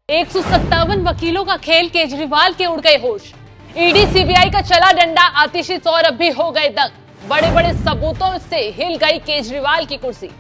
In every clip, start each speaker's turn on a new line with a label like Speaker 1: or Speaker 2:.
Speaker 1: 157 वकीलों का खेल, केजरीवाल के उड़ गए होश। ईडी सीबीआई का चला डंडा, आतिशी सौरभ भी हो गए दंग। बड़े बड़े सबूतों से हिल गई केजरीवाल की कुर्सी।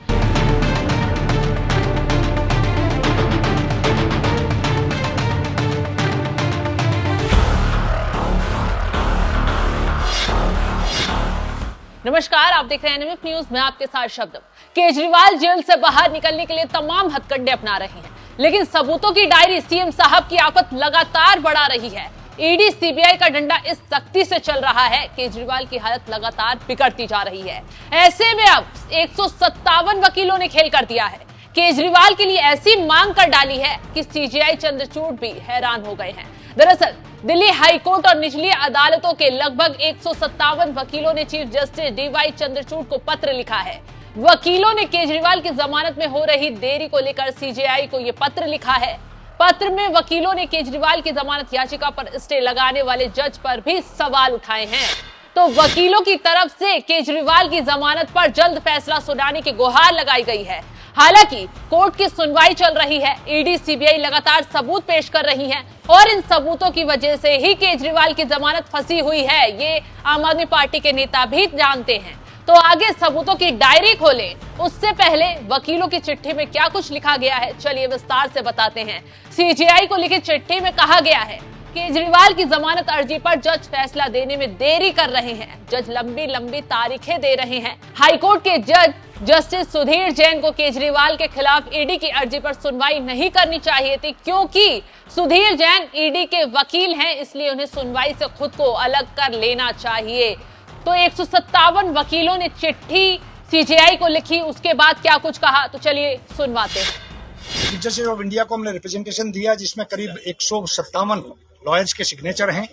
Speaker 1: नमस्कार, आप देख रहे हैं एनएमएफ न्यूज। मैं आपके साथ शब्दम। केजरीवाल जेल से बाहर निकलने के लिए तमाम हथकंडे अपना रहे हैं, लेकिन सबूतों की डायरी सीएम साहब की आफत लगातार बढ़ा रही है। ईडी सीबीआई का डंडा इस सख्ती से चल रहा है, केजरीवाल की हालत लगातार बिगड़ती जा रही है। ऐसे में अब 157 वकीलों ने खेल कर दिया है। केजरीवाल के लिए ऐसी मांग कर डाली है कि सीजेआई चंद्रचूड़ भी हैरान हो गए हैं। दरअसल दिल्ली हाईकोर्ट और निचली अदालतों के लगभग 157 वकीलों ने चीफ जस्टिस डीवाई चंद्रचूड़ को पत्र लिखा है। वकीलों ने केजरीवाल की जमानत में हो रही देरी को लेकर सीजेआई को यह पत्र लिखा है। पत्र में वकीलों ने केजरीवाल की जमानत याचिका पर स्टे लगाने वाले जज पर भी सवाल उठाए हैं। तो वकीलों की तरफ से केजरीवाल की जमानत पर जल्द फैसला सुनाने की गुहार लगाई गई है। हालांकि कोर्ट की सुनवाई चल रही है, ईडी सीबीआई लगातार सबूत पेश कर रही हैं और इन सबूतों की वजह से ही केजरीवाल की जमानत फंसी हुई है, ये आम आदमी पार्टी के नेता भी जानते हैं। तो आगे सबूतों की डायरी खोलें, उससे पहले वकीलों की चिट्ठी में क्या कुछ लिखा गया है, चलिए विस्तार से बताते हैं। सीजेआई को लिखी चिट्ठी में कहा गया है, केजरीवाल की जमानत अर्जी पर जज फैसला देने में देरी कर रहे हैं। जज लंबी लंबी तारीखें दे रहे हैं। हाईकोर्ट के जज जस्टिस सुधीर जैन को केजरीवाल के खिलाफ ईडी की अर्जी पर सुनवाई नहीं करनी चाहिए थी, क्योंकि सुधीर जैन ईडी के वकील हैं, इसलिए उन्हें सुनवाई से खुद को अलग कर लेना चाहिए। तो 157 वकीलों ने चिट्ठी सीजेआई को लिखी, उसके बाद क्या कुछ कहा, तो चलिए सुनवाते हैं।
Speaker 2: चीफ जस्टिस ऑफ इंडिया को हमने रिप्रेजेंटेशन दिया, जिसमें करीब 157 लॉयर्स के सिग्नेचर हैं,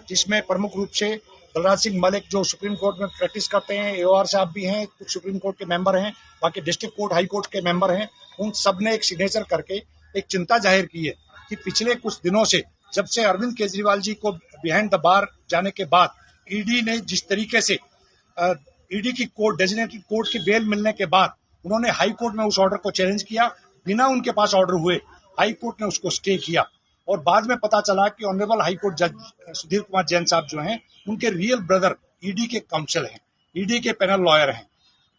Speaker 2: जिसमें प्रमुख रूप से बलराज सिंह मलिक जो सुप्रीम कोर्ट में प्रैक्टिस करते हैं, एओआर साहब भी हैं, कुछ सुप्रीम कोर्ट के मेंबर हैं, बाकी डिस्ट्रिक्ट कोर्ट, हाई कोर्ट के मेंबर हैं। उन सब ने एक सिग्नेचर करके एक चिंता जाहिर की है कि पिछले कुछ दिनों से, जब से अरविंद केजरीवाल जी को बिहाइंड द बार जाने के बाद ईडी ने जिस तरीके से ईडी की कोर्ट, डेजिग्नेटेड कोर्ट की बेल मिलने के बाद उन्होंने हाई कोर्ट में उस ऑर्डर को चैलेंज किया, बिना उनके पास ऑर्डर हुए हाई कोर्ट ने उसको स्टे किया। और बाद में पता चला कि ऑनरेबल हाई कोर्ट जज सुधीर कुमार जैन साहब जो हैं, उनके रियल ब्रदर ईडी के काउंसिल हैं, ईडी के पैनल लॉयर हैं।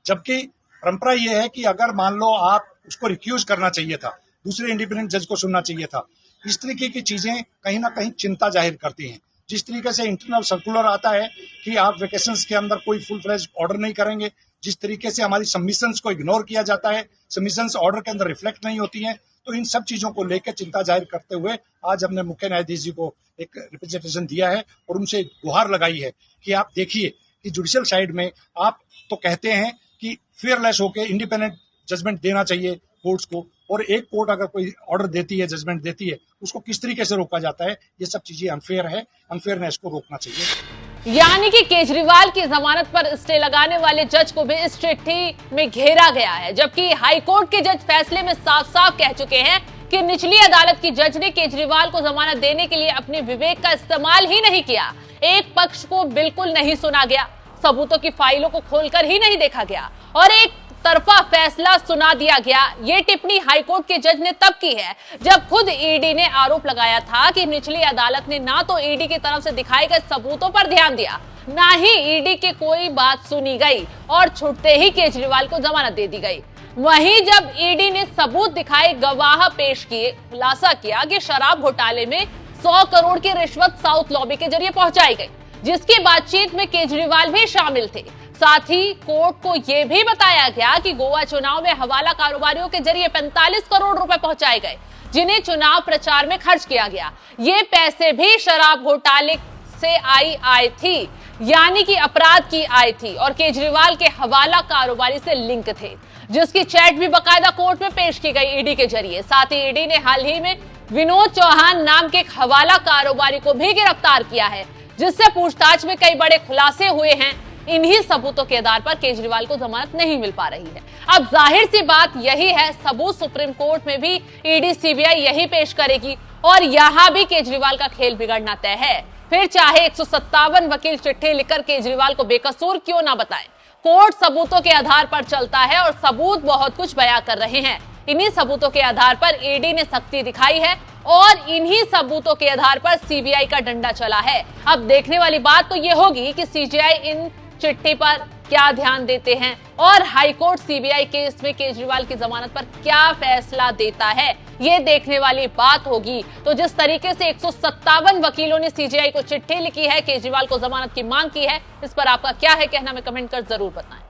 Speaker 2: जबकि परंपरा यह है कि अगर मान लो आप उसको रिक्यूज करना चाहिए था, दूसरे इंडिपेंडेंट जज को सुनना चाहिए था। इस तरीके की चीजें कहीं ना कहीं चिंता जाहिर करती हैं। जिस तरीके से इंटरनल सर्कुलर आता है कि आप वेकेशंस के अंदर कोई फुल फ्लेज ऑर्डर नहीं करेंगे, जिस तरीके से हमारी सबमिशंस को इग्नोर किया जाता है, सबमिशंस ऑर्डर के अंदर रिफ्लेक्ट नहीं होती हैं, तो इन सब चीजों को लेकर चिंता जाहिर करते हुए आज हमने मुख्य न्यायाधीश जी को एक रिप्रेजेंटेशन दिया है और उनसे गुहार लगाई है कि आप देखिए कि जुडिशियल साइड में आप तो कहते हैं कि फेयरलेस होकर इंडिपेंडेंट जजमेंट देना चाहिए कोर्ट्स को, और एक कोर्ट अगर कोई ऑर्डर देती है, जजमेंट देती है, उसको किस तरीके से रोका जाता है, ये सब चीजें अनफेयर है, अनफेयरनेस को रोकना चाहिए।
Speaker 1: यानी कि केजरीवाल की जमानत पर स्टे लगाने वाले जज को भी इस चिट्ठी में घेरा गया है, जबकि हाईकोर्ट के जज फैसले में साफ साफ कह चुके हैं कि निचली अदालत की जज ने केजरीवाल को जमानत देने के लिए अपने विवेक का इस्तेमाल ही नहीं किया। एक पक्ष को बिल्कुल नहीं सुना गया, सबूतों की फाइलों को खोलकर ही नहीं देखा गया और एक तरफा फैसला सुना दिया गया। ये टिप्पणी हाईकोर्ट के जज ने तब की है जब खुद ईडी ने आरोप लगाया था कि निचली अदालत ने ना तो ईडी की तरफ से दिखाए गए सबूतों पर ध्यान दिया, ना ही ईडी की कोई बात सुनी गई और छूटते ही केजरीवाल को जमानत दे दी गई। वहीं जब ईडी ने सबूत दिखाए, गवाह पेश किए, खुलासा किया कि शराब घोटाले में 100 करोड़ की रिश्वत साउथ लॉबी के जरिए पहुंचाई गई, जिसकी बातचीत में केजरीवाल भी शामिल थे। साथ ही कोर्ट को यह भी बताया गया कि गोवा चुनाव में हवाला कारोबारियों के जरिए 45 करोड़ रुपए पहुंचाए गए, जिन्हें चुनाव प्रचार में खर्च किया गया। ये पैसे भी शराब घोटाले से आय थी, यानी कि अपराध की आय थी और केजरीवाल के हवाला कारोबारी से लिंक थे, जिसकी चैट भी बकायदा कोर्ट में पेश की गई ईडी के जरिए। साथ ही ईडी ने हाल ही में विनोद चौहान नाम के एक हवाला कारोबारी को भी गिरफ्तार किया है, जिससे पूछताछ में कई बड़े खुलासे हुए हैं। इन्हीं सबूतों के आधार पर केजरीवाल को जमानत नहीं मिल पा रही है। अब जाहिर सी बात यही है, सबूत सुप्रीम कोर्ट में भी ईडी सीबीआई यही पेश करेगी और यहां भी केजरीवाल का खेल बिगड़ना तय है। फिर चाहे 157 वकील चिट्ठी लिखकर केजरीवाल को बेकसूर क्यों ना बताएं, कोर्ट सबूतों के आधार पर चलता है और सबूत बहुत कुछ बयां कर रहे हैं। इन्हीं सबूतों के आधार पर ईडी ने सख्ती दिखाई है और इन्हीं सबूतों के आधार पर सीबीआई का डंडा चला है। अब देखने वाली बात तो यह होगी कि सीबीआई इन चिट्ठी पर क्या ध्यान देते हैं और हाईकोर्ट सीबीआई केस में केजरीवाल की जमानत पर क्या फैसला देता है, ये देखने वाली बात होगी। तो जिस तरीके से 157 वकीलों ने सीबीआई को चिट्ठी लिखी है, केजरीवाल को जमानत की मांग की है, इस पर आपका क्या है कहना, में कमेंट कर जरूर बताएं।